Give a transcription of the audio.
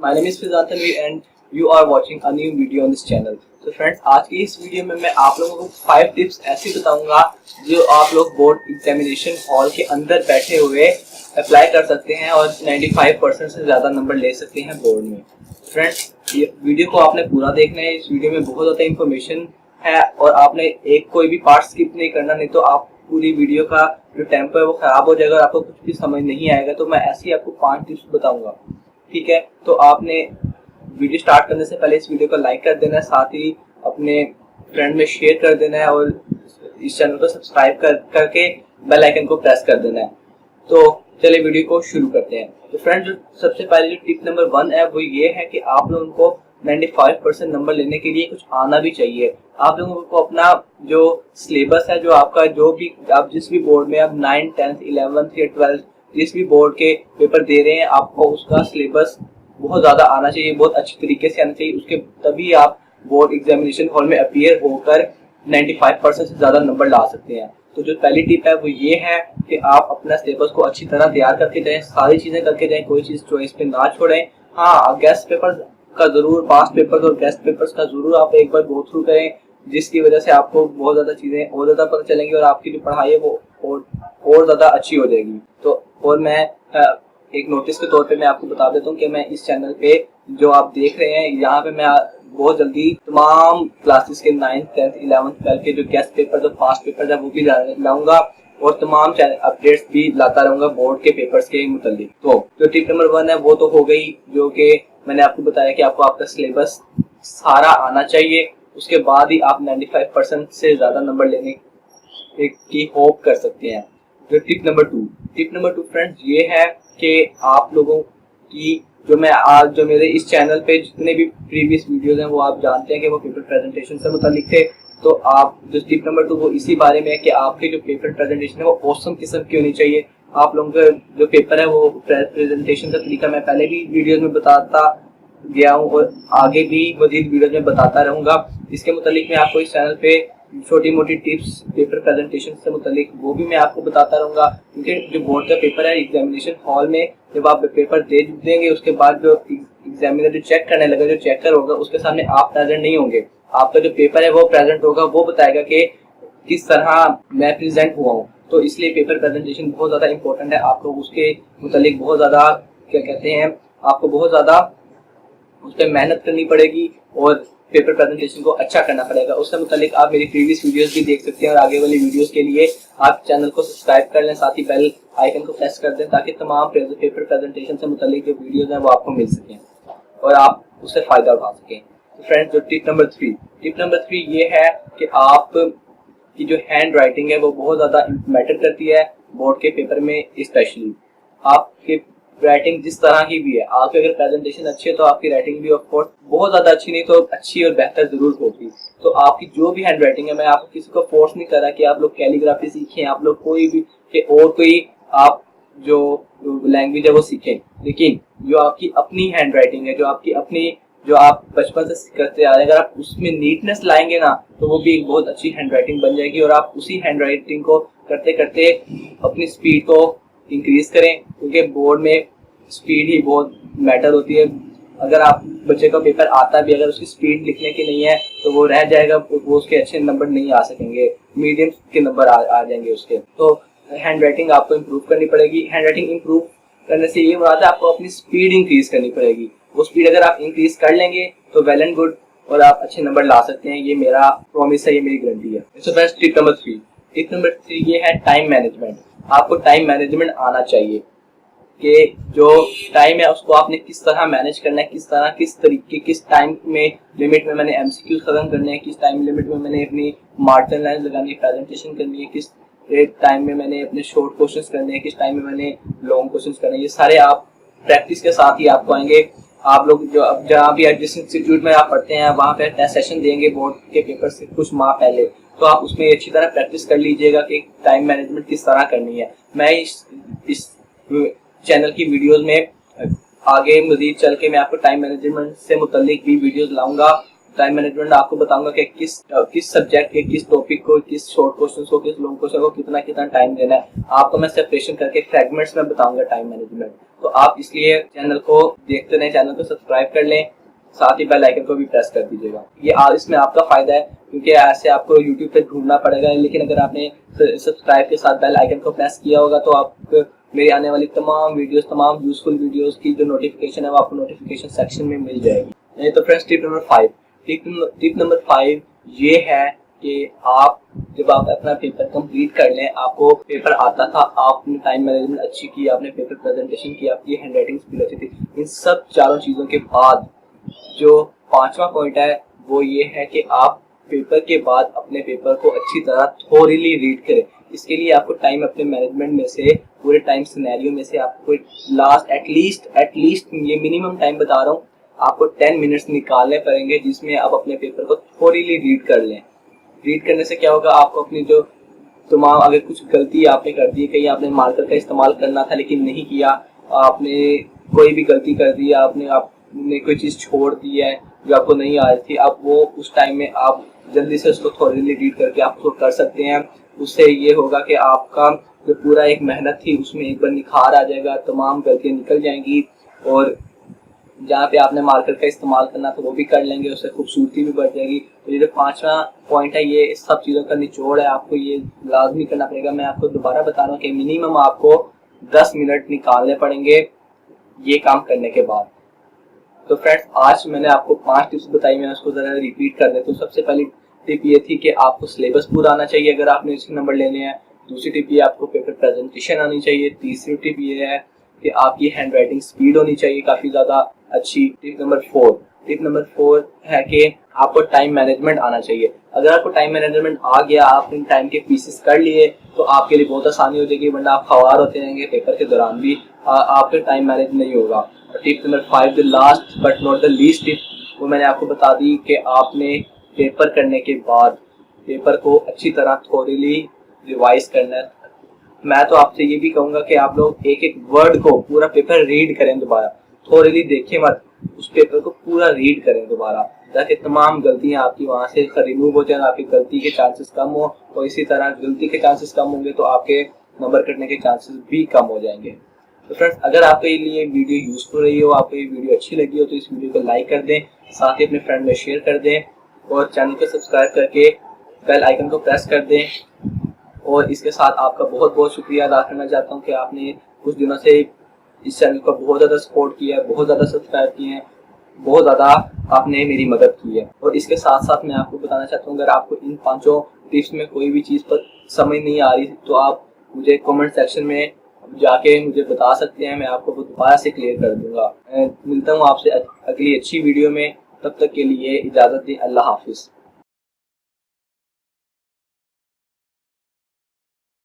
My name is Fizan Tanvi and you are watching a new video on this channel. तो friends, आज की इस video में मैं आप लोगों को 5 टिप्स ऐसी बताऊंगा जो आप लोग बोर्ड एग्जामिनेशन हॉल के अंदर बैठे हुए अप्लाई कर सकते हैं और 95% से ज़्यादा नंबर ले सकते हैं बोर्ड में। फ्रेंड्स, ये वीडियो को आपने पूरा देखना है। इस वीडियो में बहुत ज़्यादा इंफॉर्मेशन है और आपने एक कोई भी पार्ट स्किप नहीं करना, नहीं तो आप पूरी वीडियो का जो टेम्पो है वो खराब हो जाएगा और आपको कुछ भी समझ नहीं आएगा। तो मैं ऐसे ही आपको 5 टिप्स बताऊंगा, ठीक है। तो आपने वीडियो स्टार्ट करने से पहले इस वीडियो को लाइक कर देना है, साथ ही अपने फ्रेंड में शेयर कर देना है और इस चैनल को सब्सक्राइब करके बेल आइकन को प्रेस कर देना है। तो चलिए वीडियो को शुरू करते हैं। तो फ्रेंड्स, जो सबसे पहले जो टिप नंबर 1 है वो ये है कि आप लोगों को 95% नंबर लेने के लिए कुछ आना भी चाहिए। आप लोगों को अपना जो सिलेबस है, जो आपका जो भी आप जिस भी बोर्ड में आप 9th 10th 11th या 12th जिस भी बोर्ड के पेपर दे रहे हैं, आपको उसका सिलेबस बहुत ज़्यादा आना चाहिए, बहुत अच्छी तरीके से आना चाहिए। उसके तभी आप बोर्ड एग्जामिनेशन हॉल में अपीयर होकर 95% से ज़्यादा नंबर ला सकते हैं। तो जो पहली टिप है वो ये है कि आप अपना सिलेबस को अच्छी तरह तैयार करके जाएं, सारी चीज़ें करके जाएं, कोई चीज़ चॉइस पे ना छोड़ें। हाँ, गेस्ट पेपर का ज़रूर, पास्ट पेपर्स और गेस्ट पेपर्स का ज़रूर आप एक बार गो थ्रू करें, जिसकी वजह से आपको बहुत ज़्यादा चीज़ें और ज़्यादा पता चलेंगी और आपकी जो पढ़ाई है वो और ज़्यादा अच्छी हो जाएगी। तो और मैं एक नोटिस के तौर पे मैं आपको बता देता हूँ कि मैं इस चैनल पे जो आप देख रहे हैं, यहाँ पे मैं बहुत जल्दी तमाम क्लासेस के 9th 10th 11th 12th के जो गेस्ट पेपर जो पास्ट पेपर है वो भी लाऊंगा और तमाम अपडेट्स भी लाता रहूंगा बोर्ड के पेपर्स के मुतालिक। तो जो टिप नंबर 1 है वो तो हो गई, जो कि मैंने आपको बताया कि आपको आपका सिलेबस सारा आना चाहिए। उसके बाद ही आप 95% से ज़्यादा नंबर लेने की होप कर सकते हैं। जो टिप नंबर 2 फ्रेंड्स ये है कि आप लोगों की जो मेरे इस चैनल पे जितने भी प्रीवियस वीडियोस हैं वो आप जानते हैं कि वो पेपर प्रेजेंटेशन से मुतालिक थे। तो आप जो टिप नंबर 2 वो इसी बारे में है कि आपके जो पेपर प्रेजेंटेशन है वो औसम किस्म की होनी चाहिए। आप लोगों का जो पेपर है वो प्रेजेंटेशन का तरीका मैं पहले भी वीडियोज में बताता गया हूँ और आगे भी मजीद वीडियोज में बताता रहूँगा। इसके मुतालिक मैं आपको इस चैनल पे छोटी मोटी टिप्स पेपर प्रेजेंटेशन से मुतालिक वो भी मैं आपको बताता रहूँगा, क्योंकि जो बोर्ड का पेपर है एग्जामिनेशन हॉल में जब आप पेपर दे देंगे उसके बाद जो एग्जामिनर जो चेक करने लगा, जो चेकर होगा, उसके सामने आप प्रेजेंट नहीं होंगे। आपका जो पेपर है वो प्रेजेंट होगा, वो बताएगा कि किस तरह मैं प्रेजेंट हुआ हूँ। तो इसलिए पेपर प्रेजेंटेशन बहुत ज़्यादा इंपॉर्टेंट है। आप लोग उसके मुतालिक बहुत ज़्यादा क्या कहते हैं, आपको बहुत ज़्यादा उस पर मेहनत करनी पड़ेगी और पेपर प्रेजेंटेशन को अच्छा करना पड़ेगा। उससे मुतालिक आप मेरी प्रीवियस वीडियोस भी देख सकते हैं और आगे वाली वीडियोस के लिए आप चैनल को सब्सक्राइब कर लें, साथ ही बेल आइकन को प्रेस कर दें ताकि तमाम पेपर प्रेजेंटेशन से मुतालिक जो वीडियोस हैं वो आपको मिल सकें और आप उससे फ़ायदा उठा सकें। तो फ्रेंड्स, जो टिप नंबर 3 ये है कि आप की जो हैंड राइटिंग है वो बहुत ज़्यादा मैटर करती है बोर्ड के पेपर में। स्पेशली आपके राइटिंग जिस तरह की भी है, आपकी अगर प्रेजेंटेशन अच्छी है तो आपकी राइटिंग भी ऑफ कोर्स बहुत ज़्यादा अच्छी नहीं तो अच्छी और बेहतर ज़रूर होगी। तो आपकी जो भी हैंड राइटिंग है, मैं आपको किसी को फोर्स नहीं कर रहा कि आप लोग कैलीग्राफी सीखें, आप लोग कोई भी कि और कोई आप जो लैंग्वेज है वो सीखें, लेकिन जो आपकी अपनी हैंड राइटिंग है, जो आपकी अपनी जो आप बचपन से करते आ रहे हैं, अगर आप उसमें नीटनेस लाएंगे ना तो वो भी एक बहुत अच्छी हैंड राइटिंग बन जाएगी और आप उसी हैंड राइटिंग को करते करते अपनी स्पीड को इंक्रीज करें, क्योंकि बोर्ड में स्पीड ही बहुत मैटर होती है। अगर आप बच्चे का पेपर आता भी, अगर उसकी स्पीड लिखने की नहीं है तो वो रह जाएगा, वो उसके अच्छे नंबर नहीं आ सकेंगे, मीडियम के नंबर आ जाएंगे उसके। तो हैंड राइटिंग आपको इम्प्रूव करनी पड़ेगी। हैंड राइटिंग इम्प्रूव करने से ये मुराद है आपको अपनी स्पीड इंक्रीज करनी पड़ेगी। वो स्पीड अगर आप इंक्रीज कर लेंगे तो वेल एंड गुड और आप अच्छे नंबर ला सकते हैं। ये मेरा प्रॉमिस है, ये मेरी गारंटी है। सो फ्रेंड्स, टिप नंबर 3 ये है टाइम मैनेजमेंट। आपको टाइम मैनेजमेंट आना चाहिए कि जो टाइम है उसको आपने किस तरह मैनेज करना है, किस तरीके किस टाइम में लिमिट में मैंने एमसीक्यूज खत्म करने हैं, किस टाइम लिमिट में मैंने अपनी मार्जिन लाइन लगानी है, प्रेजेंटेशन करनी है, किस टाइम में मैंने अपने शॉर्ट क्वेश्चंस करने हैं, किस टाइम में मैंने लॉन्ग क्वेश्चंस करने हैं। ये सारे आप प्रैक्टिस के साथ ही आपको आएंगे। आप लोग जो अब जहाँ भी जिस इंस्टीट्यूट में आप पढ़ते हैं वहाँ पे टेस्ट सेशन देंगे बोर्ड के पेपर से कुछ माह पहले, तो आप उसमें अच्छी तरह प्रैक्टिस कर लीजिएगा कि टाइम मैनेजमेंट किस तरह करनी है। मैं इस चैनल की वीडियोस में आगे मजीद चल के मैं आपको टाइम मैनेजमेंट से मुतालिक भी वीडियोस लाऊंगा टाइम मैनेजमेंट आपको बताऊंगा कि किस सब्जेक्ट के किस टॉपिक को, किस शॉर्ट क्वेश्चन को, किस लॉन्ग क्वेश्चन को कितना कितना टाइम देना है। आपको मैं सेपरेशन करके फ्रेगमेंट्स में बताऊंगा टाइम मैनेजमेंट। तो आप इसलिए चैनल को देखते रहें, चैनल को सब्सक्राइब कर लें, साथ ही बेल आइकन को भी प्रेस कर दीजिएगा। ये इसमें आपका फायदा है, क्योंकि ऐसे आपको यूट्यूब पे ढूंढना पड़ेगा, लेकिन अगर आपने सब्सक्राइब के साथ बेल आइकन को प्रेस किया होगा तो आप मेरी आने वाली तमाम वीडियोस, तमाम यूजफुल वीडियोस की जो नोटिफिकेशन है वो आपको नोटिफिकेशन सेक्शन में मिल जाएगी। नहीं तो फ्रेंड्स, टिप नंबर 5 ये है कि जब आप अपना पेपर कंप्लीट कर लें, आपको पेपर आता था, आपने टाइम मैनेजमेंट अच्छी की, आपने पेपर प्रेजेंटेशन की, आपकी हैंडराइटिंग स्पीड अच्छी थी, इन सब चारों चीज़ों के बाद जो 5वां पॉइंट है वो ये है कि आप पेपर के बाद अपने पेपर को अच्छी तरह थोरीली रीड करें। इसके लिए आपको टाइम अपने मैनेजमेंट में से, पूरे टाइम सिनेरियो में से आपको लास्ट एटलीस्ट ये मिनिमम टाइम बता रहा हूँ, आपको 10 मिनट्स निकालने पड़ेंगे जिसमें आप अपने पेपर को थोरीली रीड कर लें। रीड करने से क्या होगा, आपको अपनी जो तमाम, अगर कुछ गलती आपने कर दी, कहीं आपने मार्कर का इस्तेमाल करना था लेकिन नहीं किया, आपने कोई भी गलती कर दी, आपने कोई चीज़ छोड़ दी है जो आपको नहीं आ रही थी, अब वो उस टाइम में आप जल्दी से उसको थोरीली रीड करके आप उसको कर सकते हैं। उससे ये होगा कि आपका जो पूरा एक मेहनत थी उसमें एक बार निखार आ जाएगा, तमाम गलतियाँ निकल जाएंगी, और जहाँ पे आपने मार्कर का इस्तेमाल करना था वो भी कर लेंगे, उससे खूबसूरती भी बढ़ जाएगी। तो ये जो 5वां पॉइंट है, ये सब चीज़ों का निचोड़ है, आपको ये लाजमी करना पड़ेगा। मैं आपको दोबारा बता रहा हूँ कि मिनिमम आपको 10 मिनट निकालने पड़ेंगे ये काम करने के बाद। तो फ्रेंड्स, आज मैंने आपको 5 टिप्स बताई, मैं उसको ज़रा रिपीट कर देता हूँ। सबसे पहली टिप ये थी कि आपको सिलेबस पूरा आना चाहिए अगर आपने इसके नंबर लेने हैं। दूसरी टिप ये, आपको पेपर प्रेजेंटेशन आनी चाहिए। तीसरी टिप ये है कि आपकी हैंड राइटिंग स्पीड होनी चाहिए काफ़ी ज़्यादा अच्छी। टिप नंबर 4 है कि आपको टाइम मैनेजमेंट आना चाहिए। अगर आपको टाइम मैनेजमेंट आ गया, आपने टाइम के पीसेस कर लिए, तो आपके लिए बहुत आसानी हो जाएगी, वरना आप खवार होते रहेंगे पेपर के दौरान भी, आपका टाइम मैनेज नहीं होगा। Tip number 5, the last but not the least tip, वो मैंने आपको बता दी कि आपने पेपर करने के बाद पेपर को अच्छी तरह थोरीली रिवाइज करना है। मैं तो आपसे ये भी कहूँगा कि आप लोग एक एक वर्ड को, पूरा पेपर रीड करें दोबारा, थोरीली देखें मत, उस पेपर को पूरा रीड करें दोबारा, ताकि तमाम गलतियाँ आपकी वहाँ से रिमूव हो जाए, आपकी गलती के चांसेस कम हो। और इसी तरह गलती के चांसेस कम होंगे तो आपके नंबर कटने के चांसेस भी कम हो जाएंगे। तो फ्रेंड्स, अगर आपके लिए वीडियो यूजफुल रही हो, आपको ये वीडियो अच्छी लगी हो, तो इस वीडियो को लाइक कर दें, साथ ही अपने फ्रेंड में शेयर कर दें, और चैनल को सब्सक्राइब करके बेल आइकन को प्रेस कर दें। और इसके साथ आपका बहुत बहुत शुक्रिया अदा करना चाहता हूँ कि आपने कुछ दिनों से इस चैनल को बहुत ज़्यादा सपोर्ट किया है, बहुत ज़्यादा सब्सक्राइब किए हैं, बहुत ज़्यादा आपने मेरी मदद की है। और इसके साथ साथ मैं आपको बताना चाहता हूँ, अगर आपको इन 5 टिप्स में कोई भी चीज़ पर समझ नहीं आ रही तो आप मुझे कमेंट सेक्शन में जाके मुझे बता सकते हैं, मैं आपको वो दोबारा से क्लियर कर दूंगा। मिलता हूँ आपसे अगली अच्छी वीडियो में, तब तक के लिए इजाज़त दें। अल्लाह हाफिज़।